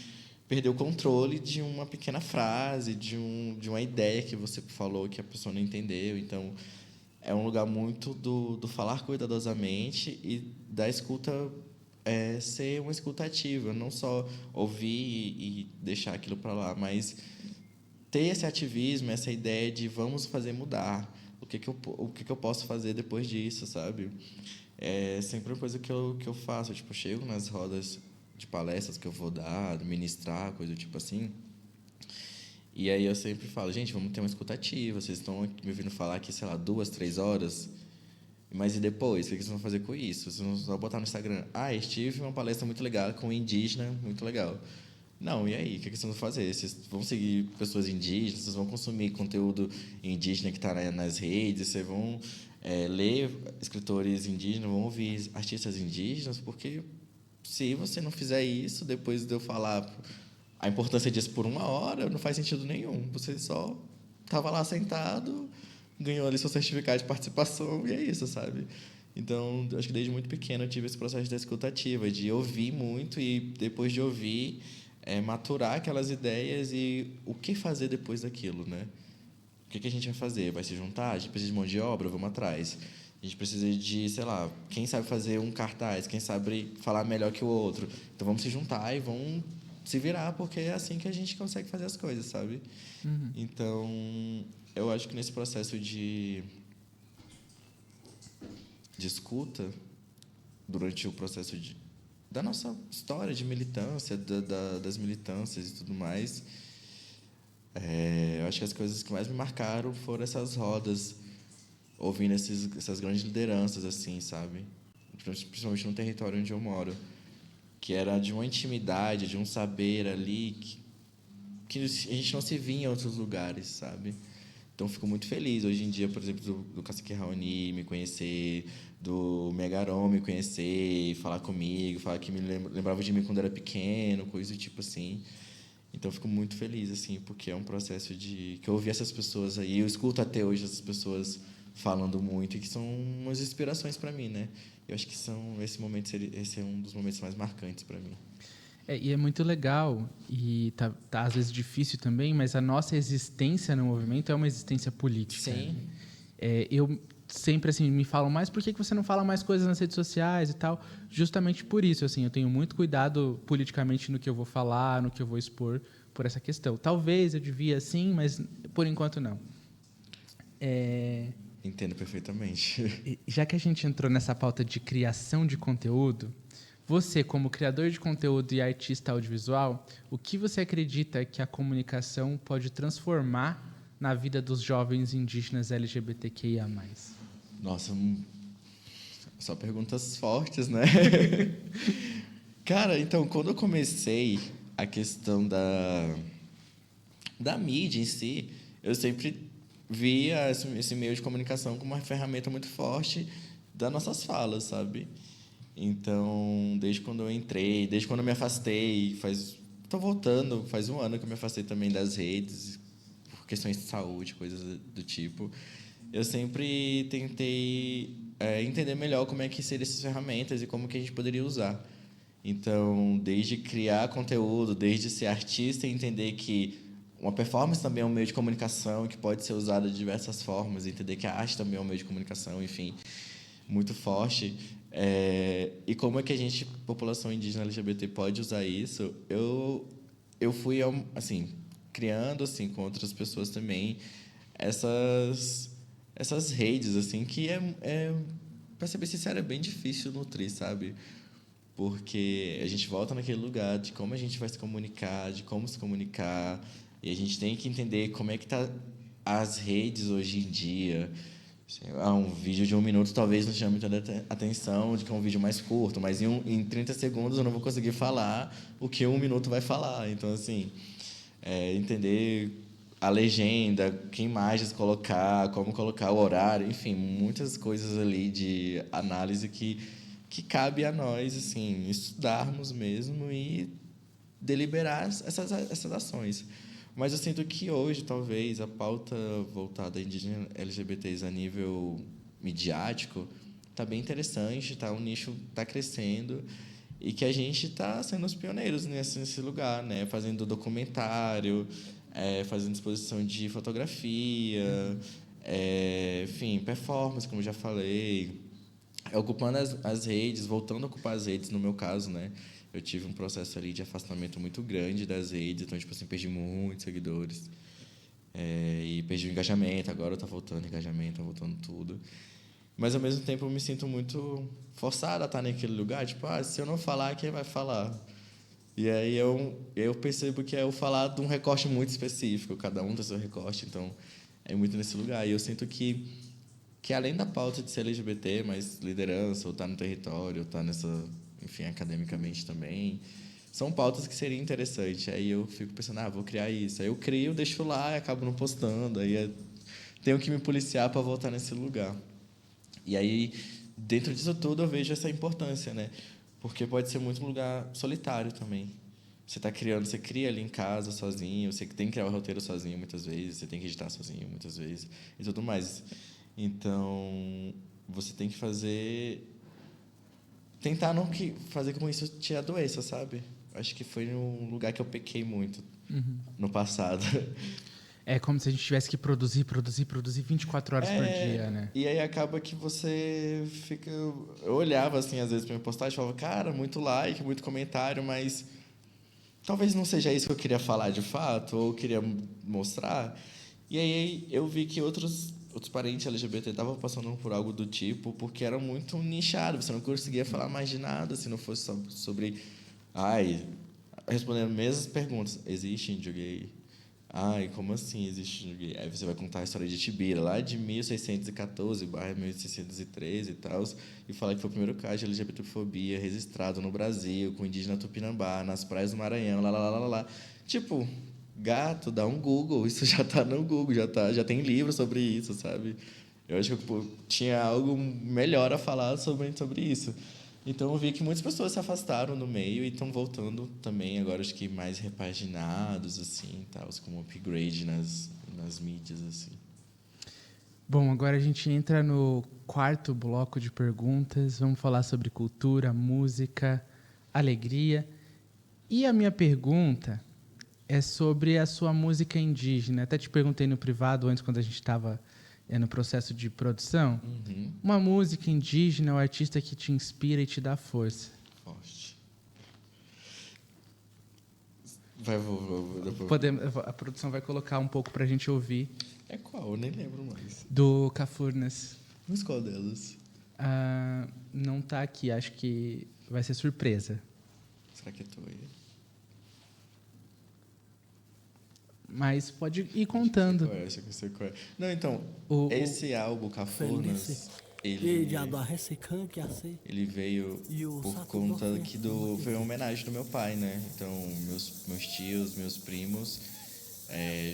perder o controle de uma pequena frase, de uma ideia que você falou que a pessoa não entendeu. Então, é um lugar muito do falar cuidadosamente e da escuta ser uma escuta ativa, não só ouvir e deixar aquilo para lá, mas ter esse ativismo, essa ideia de vamos fazer mudar. O que eu posso fazer depois disso, sabe? É sempre uma coisa que eu faço. Tipo, eu chego nas rodas de palestras que eu vou dar, ministrar, coisa do tipo assim. E aí eu sempre falo, gente, vamos ter uma escuta ativa. Vocês estão me ouvindo falar aqui, sei lá, 2, 3 horas. Mas e depois? O que vocês vão fazer com isso? Vocês vão só botar no Instagram. Estive em uma palestra muito legal com um indígena, muito legal. Não, e aí? O que vocês vão fazer? Vocês vão seguir pessoas indígenas? Vocês vão consumir conteúdo indígena que está nas redes? Vocês vão ler escritores indígenas? Vão ouvir artistas indígenas? Porque se você não fizer isso, depois de eu falar a importância disso por 1 hora, não faz sentido nenhum. Você só estava lá sentado, ganhou ali seu certificado de participação e é isso, sabe? Então, eu acho que desde muito pequeno eu tive esse processo da escuta ativa, de ouvir muito e, depois de ouvir, maturar aquelas ideias e o que fazer depois daquilo, né? O que a gente vai fazer? Vai se juntar? A gente precisa de mão de obra? Vamos atrás. A gente precisa de, sei lá, quem sabe fazer um cartaz, quem sabe falar melhor que o outro. Então, vamos se juntar e vamos se virar, porque é assim que a gente consegue fazer as coisas, sabe? Então, eu acho que nesse processo de escuta, durante o processo da nossa história de militância, das militâncias e tudo mais, eu acho que as coisas que mais me marcaram foram essas rodas, ouvindo essas grandes lideranças, assim, sabe? Principalmente no território onde eu moro, que era de uma intimidade, de um saber ali que a gente não se via em outros lugares, sabe? Então, fico muito feliz hoje em dia, por exemplo, do Cacique Raoni me conhecer, do Megaron me conhecer, falar comigo, falar que me lembrava de mim quando era pequeno, coisa do tipo assim. Então, fico muito feliz, assim, porque é um processo que eu ouvi essas pessoas aí, eu escuto até hoje essas pessoas falando muito e que são umas inspirações para mim, né? Eu acho que esse é um dos momentos mais marcantes para mim. E é muito legal, e tá às vezes difícil também, mas a nossa existência no movimento é uma existência política. Sim. Eu sempre assim me falam, mas por que você não fala mais coisas nas redes sociais e tal? Justamente por isso, assim, eu tenho muito cuidado politicamente no que eu vou falar, no que eu vou expor, por essa questão. Talvez eu devia sim, mas por enquanto não. Entendo perfeitamente. E já que a gente entrou nessa pauta de criação de conteúdo, você, como criador de conteúdo e artista audiovisual, o que você acredita que a comunicação pode transformar na vida dos jovens indígenas LGBTQIA+. Nossa, só perguntas fortes, né? Cara, então, quando eu comecei a questão da mídia em si, eu sempre via esse meio de comunicação como uma ferramenta muito forte das nossas falas, sabe? Então, desde quando eu entrei, desde quando eu me afastei, tô voltando, faz um ano que eu me afastei também das redes, por questões de saúde, coisas do tipo. Eu sempre tentei entender melhor como é que seriam essas ferramentas e como que a gente poderia usar. Então, desde criar conteúdo, desde ser artista e entender que uma performance também é um meio de comunicação que pode ser usada de diversas formas, entender que a arte também é um meio de comunicação, enfim, muito forte. E como é que a gente, população indígena LGBT, pode usar isso? Eu fui, assim, criando, assim, com outras pessoas também, essas redes, assim, que para ser bem sincero, é bem difícil nutrir, sabe? Porque a gente volta naquele lugar de como a gente vai se comunicar, de como se comunicar, e a gente tem que entender como é que tá as redes hoje em dia. Um vídeo de 1 minuto talvez não chame tanta atenção de que é um vídeo mais curto, mas em 30 segundos eu não vou conseguir falar o que 1 minuto vai falar. Então, assim, entender a legenda, que imagens colocar, como colocar o horário, enfim, muitas coisas ali de análise que cabe a nós, assim, estudarmos mesmo e deliberar essas ações. Mas eu sinto que hoje, talvez, a pauta voltada a indígenas LGBTs a nível midiático está bem interessante, o nicho está crescendo e que a gente está sendo os pioneiros nesse lugar, né? Fazendo documentário, fazendo exposição de fotografia, enfim, performance, como já falei, ocupando as redes, voltando a ocupar as redes, no meu caso, né? Eu tive um processo ali de afastamento muito grande das redes, então, tipo assim, perdi muitos seguidores. E perdi o engajamento, agora tá voltando engajamento, tá voltando tudo. Mas, ao mesmo tempo, eu me sinto muito forçado a estar naquele lugar, tipo, se eu não falar, quem vai falar? E aí eu percebo que é eu falar de um recorte muito específico, cada um tem seu recorte, então é muito nesse lugar. E eu sinto que além da pauta de ser LGBT, mas liderança, ou estar no território, ou estar enfim, academicamente também, são pautas que seriam interessantes. Aí eu fico pensando, vou criar isso. Aí eu crio, deixo lá e acabo não postando. Aí tenho que me policiar para voltar nesse lugar. E aí, dentro disso tudo, eu vejo essa importância, né? Porque pode ser muito um lugar solitário também. Você cria ali em casa sozinho, você tem que criar o roteiro sozinho muitas vezes, você tem que editar sozinho muitas vezes e tudo mais. Então, você tem que tentar não fazer com isso te adoeça, sabe? Acho que foi um lugar que eu pequei muito no passado. É como se a gente tivesse que produzir 24 horas por dia, né? E aí acaba que você fica... Eu olhava, assim, às vezes, pra minha postagem e falava, cara, muito like, muito comentário, mas talvez não seja isso que eu queria falar de fato, ou eu queria mostrar. E aí eu vi que outros parentes LGBT estavam passando por algo do tipo, porque era muito nichado, você não conseguia falar mais de nada se não fosse sobre... respondendo as mesmas perguntas. Existe índio gay? Como assim existe índio gay? Aí você vai contar a história de Tibira, lá de 1614, barra 1613 e tal, e falar que foi o primeiro caso de LGBTfobia registrado no Brasil, com indígena Tupinambá, nas praias do Maranhão, lá. Tipo, gato, dá um Google, isso já tá no Google, já tem livro sobre isso, sabe? Eu acho que eu tinha algo melhor a falar sobre isso. Então eu vi que muitas pessoas se afastaram do meio e estão voltando também agora, acho que mais repaginados, assim, tal, com um upgrade nas mídias, assim. Bom, agora a gente entra no quarto bloco de perguntas. Vamos falar sobre cultura, música, alegria. E a minha pergunta é sobre a sua música indígena. Até te perguntei no privado antes, quando a gente estava no processo de produção. Uma música indígena, o artista que te inspira e te dá força. Forte. A produção vai colocar um pouco pra gente ouvir. É qual? Eu nem lembro mais. Do Cafurnas. Mas qual delas? Não tá aqui, acho que vai ser surpresa. Será que é Toei? Mas pode ir contando. Acho que eu sei qual é. Não, então, esse álbum, Cafurnas, ele veio por conta foi uma homenagem do meu pai, né? Então, meus tios, meus primos,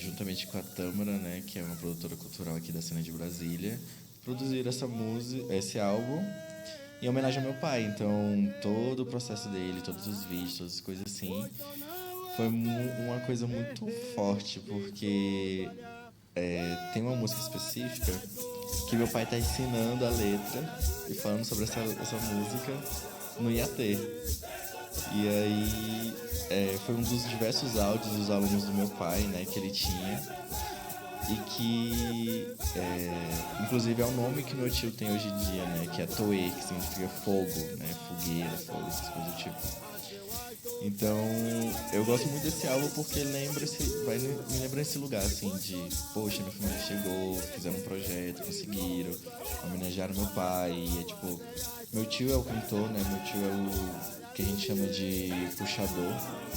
juntamente com a Tâmara, né, que é uma produtora cultural aqui da cena de Brasília, produziram esse álbum em homenagem ao meu pai. Então, todo o processo dele, todos os vídeos, todas as coisas assim, foi uma coisa muito forte, porque tem uma música específica que meu pai está ensinando a letra e falando sobre essa música no IAT. E aí foi um dos diversos áudios dos alunos do meu pai, né, que ele tinha, e que inclusive é o nome que meu tio tem hoje em dia, né, que é Toê, que significa fogo, né, fogueira, fogo, essas coisas do tipo. Então, eu gosto muito desse álbum porque me lembra esse lugar, assim, de, poxa, minha família chegou, fizeram um projeto, conseguiram, homenagearam meu pai, e tipo, meu tio é o cantor, né, meu tio é o que a gente chama de puxador,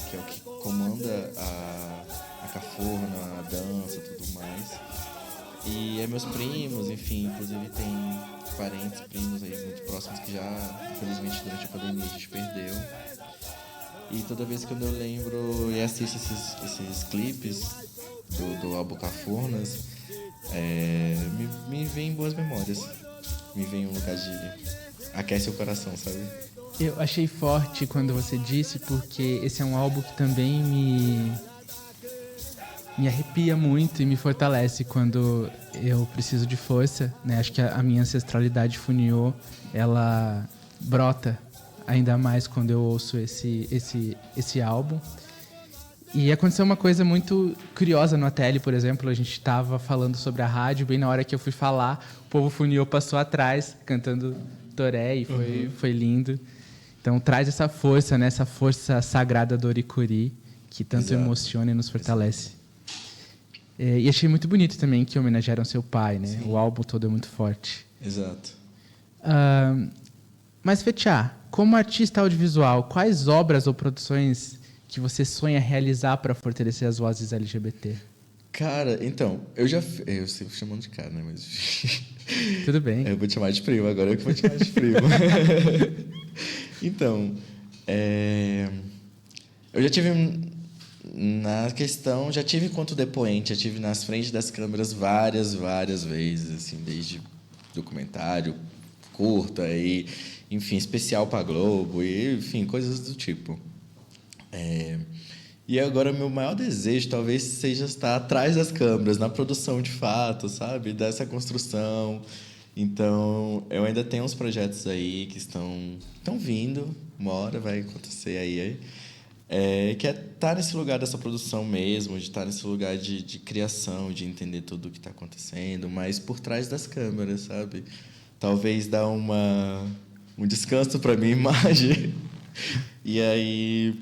que é o que comanda a cafurna, a dança, tudo mais. E meus primos, enfim, inclusive tem parentes, primos aí muito próximos que já, infelizmente, durante a pandemia a gente perdeu. E toda vez que eu lembro e assisto esses clipes do álbum Cafurnas, me vem boas memórias. Me vem um lugar de... aquece o coração, sabe? Eu achei forte quando você disse, porque esse é um álbum que também me arrepia muito e me fortalece quando eu preciso de força, né? Acho que a minha ancestralidade funiô, ela brota ainda mais quando eu ouço esse álbum. E aconteceu uma coisa muito curiosa no ATL, por exemplo. A gente estava falando sobre a rádio, bem na hora que eu fui falar, o povo funiô passou atrás, cantando Toré, e foi lindo. Então traz essa força, né? Essa força sagrada do Oricuri, que tanto emociona e nos fortalece. E achei muito bonito também que homenagearam seu pai, né? Sim. O álbum todo é muito forte. Exato. Mas, Fetiá, como artista audiovisual, quais obras ou produções que você sonha realizar para fortalecer as vozes LGBT? Cara, então, eu sempre chamando de cara, né? Mas... Tudo bem. Eu vou te chamar de primo, agora eu que vou te chamar de primo. Então, eu já tive já tive quanto depoente, já tive nas frentes das câmeras várias vezes, assim, desde documentário, curta e, enfim, especial para Globo, e, enfim, coisas do tipo. E agora meu maior desejo talvez seja estar atrás das câmeras, na produção de fato, sabe? Dessa construção. Então, eu ainda tenho uns projetos aí que estão vindo, uma hora vai acontecer aí. Que é estar nesse lugar dessa produção mesmo, de estar nesse lugar de criação, de entender tudo o que está acontecendo, mas por trás das câmeras, sabe? Talvez dar um descanso para minha imagem. E aí,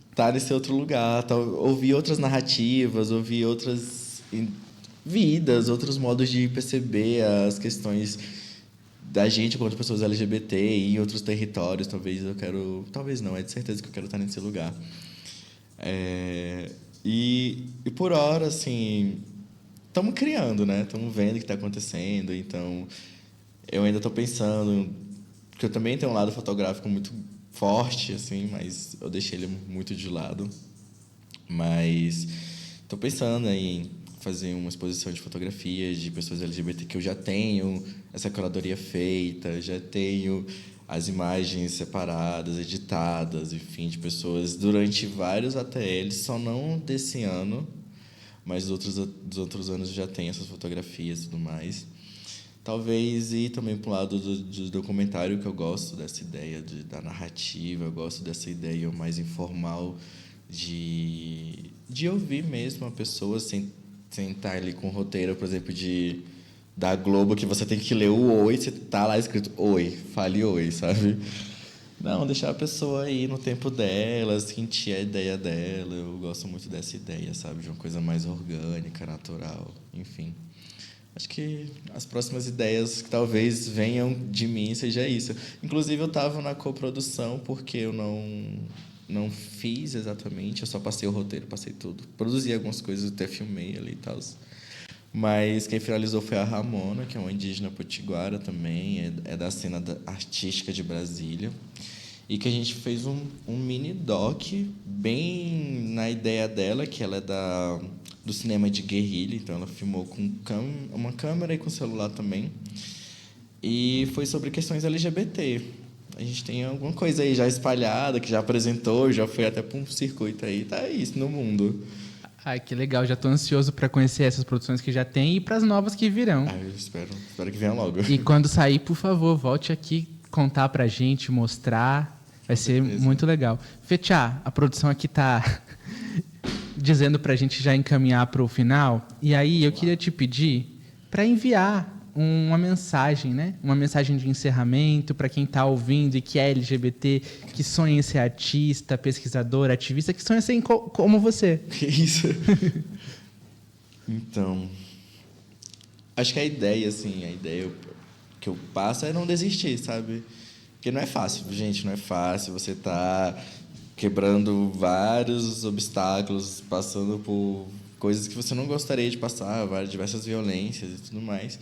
estar nesse outro lugar, ouvir outras narrativas, ouvir outras vidas, outros modos de perceber as questões da gente quanto pessoas LGBT em outros territórios. Talvez não, é de certeza que eu quero estar nesse lugar. E por hora, assim, estamos criando, né? Estamos vendo o que está acontecendo. Então, eu ainda estou pensando, porque eu também tenho um lado fotográfico muito forte, assim, mas eu deixei ele muito de lado. Mas estou pensando em fazer uma exposição de fotografias de pessoas LGBT, que eu já tenho essa curadoria feita, já tenho as imagens separadas, editadas, enfim, de pessoas durante vários ATLs, só não desse ano, mas dos outros anos já tem essas fotografias e tudo mais. Talvez ir também para o lado do documentário, que eu gosto dessa ideia da narrativa, eu gosto dessa ideia mais informal de ouvir mesmo a pessoa sem estar ali com o roteiro, por exemplo, da Globo, que você tem que ler o oi, você tá lá escrito oi, fale oi, sabe? Não, deixar a pessoa aí no tempo dela, sentir a ideia dela. Eu gosto muito dessa ideia, sabe? De uma coisa mais orgânica, natural, enfim. Acho que as próximas ideias que talvez venham de mim seja isso. Inclusive, eu estava na coprodução porque eu não fiz exatamente, eu só passei o roteiro, passei tudo. Produzi algumas coisas, até filmei ali e tal. Mas quem finalizou foi a Ramona, que é uma indígena potiguara também, é da cena artística de Brasília. E que a gente fez um mini doc bem na ideia dela, que ela é do cinema de guerrilha, então ela filmou com uma câmera e com celular também. E foi sobre questões LGBT. A gente tem alguma coisa aí já espalhada, que já apresentou, já foi até para um circuito aí, tá isso no mundo. Ai, que legal. Já estou ansioso para conhecer essas produções que já tem e para as novas que virão. Eu espero que venha logo. E quando sair, por favor, volte aqui contar pra gente, mostrar. Vai ser muito legal. Fetiá, a produção aqui tá dizendo pra gente já encaminhar para o final. E aí eu queria te pedir para enviar uma mensagem, né? Uma mensagem de encerramento para quem está ouvindo e que é LGBT, que sonha em ser artista, pesquisador, ativista, que sonha em ser como você. Que isso? Então, acho que a ideia que eu passo é não desistir, sabe? Porque não é fácil, gente, não é fácil. Você tá quebrando vários obstáculos, passando por coisas que você não gostaria de passar, diversas violências e tudo mais.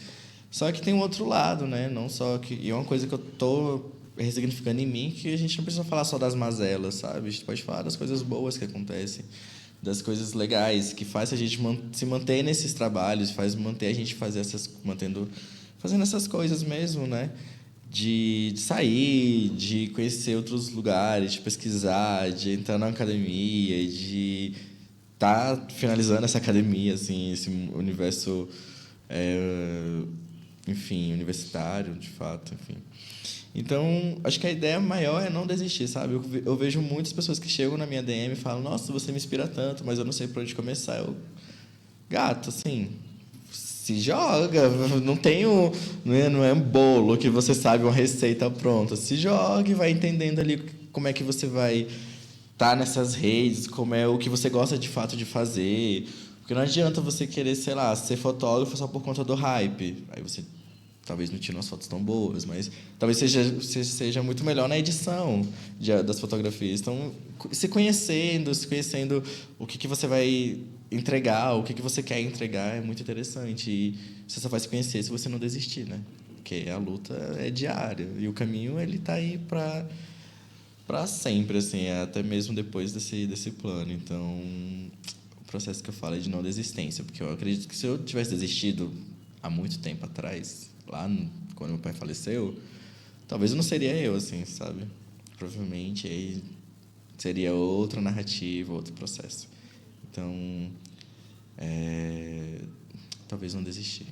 Só que tem um outro lado, né? Não só que... E é uma coisa que eu tô ressignificando em mim, que a gente não precisa falar só das mazelas, sabe? A gente pode falar das coisas boas que acontecem, das coisas legais, que faz a gente se manter nesses trabalhos, faz manter a gente fazendo essas coisas mesmo, né? De sair, de conhecer outros lugares, de pesquisar, de entrar na academia, de estar finalizando essa academia, assim, esse universo, enfim, universitário, de fato, enfim. Então, acho que a ideia maior é não desistir, sabe? Eu vejo muitas pessoas que chegam na minha DM e falam: nossa, você me inspira tanto, mas eu não sei por onde começar. Gato, assim, se joga, não é um bolo que você sabe uma receita pronta. Se joga e vai entendendo ali como é que você vai estar nessas redes, como é o que você gosta de fato de fazer. Porque não adianta você querer, sei lá, ser fotógrafo só por conta do hype. Aí você talvez não tire umas fotos tão boas, mas talvez seja muito melhor na edição das fotografias. Então, se conhecendo o que você vai entregar, o que você quer entregar, é muito interessante. E você só vai se conhecer se você não desistir, né? Porque a luta é diária e o caminho ele tá aí para sempre, assim, até mesmo depois desse plano. Então, o processo que eu falo é de não desistência, porque eu acredito que se eu tivesse desistido há muito tempo atrás, quando meu pai faleceu, talvez eu não seria eu, assim, sabe? Provavelmente aí seria outra narrativa, outro processo. Então, talvez não desistir.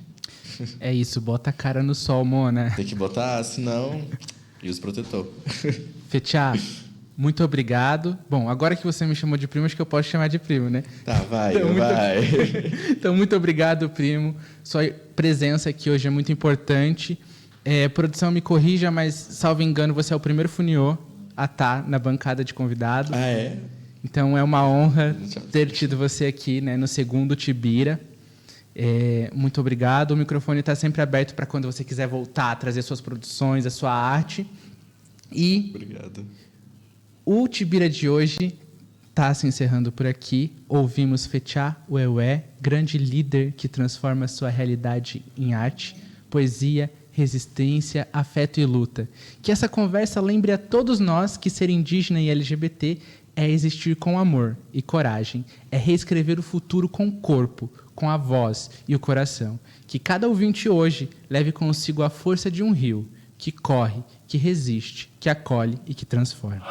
É isso, bota a cara no sol, Mona. Tem que botar, senão... E os protetor. Fetiá, muito obrigado. Bom, agora que você me chamou de primo, acho que eu posso chamar de primo, né? Tá, vai, Então, vai. Então, muito obrigado, primo. Sua presença aqui hoje é muito importante. Produção, me corrija, mas, salvo engano, você é o primeiro funiô a estar na bancada de convidados. Ah, é? Então, é uma honra ter tido você aqui, né, no segundo Tibira. Muito obrigado. O microfone está sempre aberto para quando você quiser voltar, trazer suas produções, a sua arte. E Obrigado. o Tibira de hoje está se encerrando por aqui. Ouvimos Fetiá Ueué, grande líder que transforma sua realidade em arte, poesia, resistência, afeto e luta. Que essa conversa lembre a todos nós que ser indígena e LGBT é existir com amor e coragem, é reescrever o futuro com o corpo, com a voz e o coração. Que cada ouvinte hoje leve consigo a força de um rio, que corre, que resiste, que acolhe e que transforma.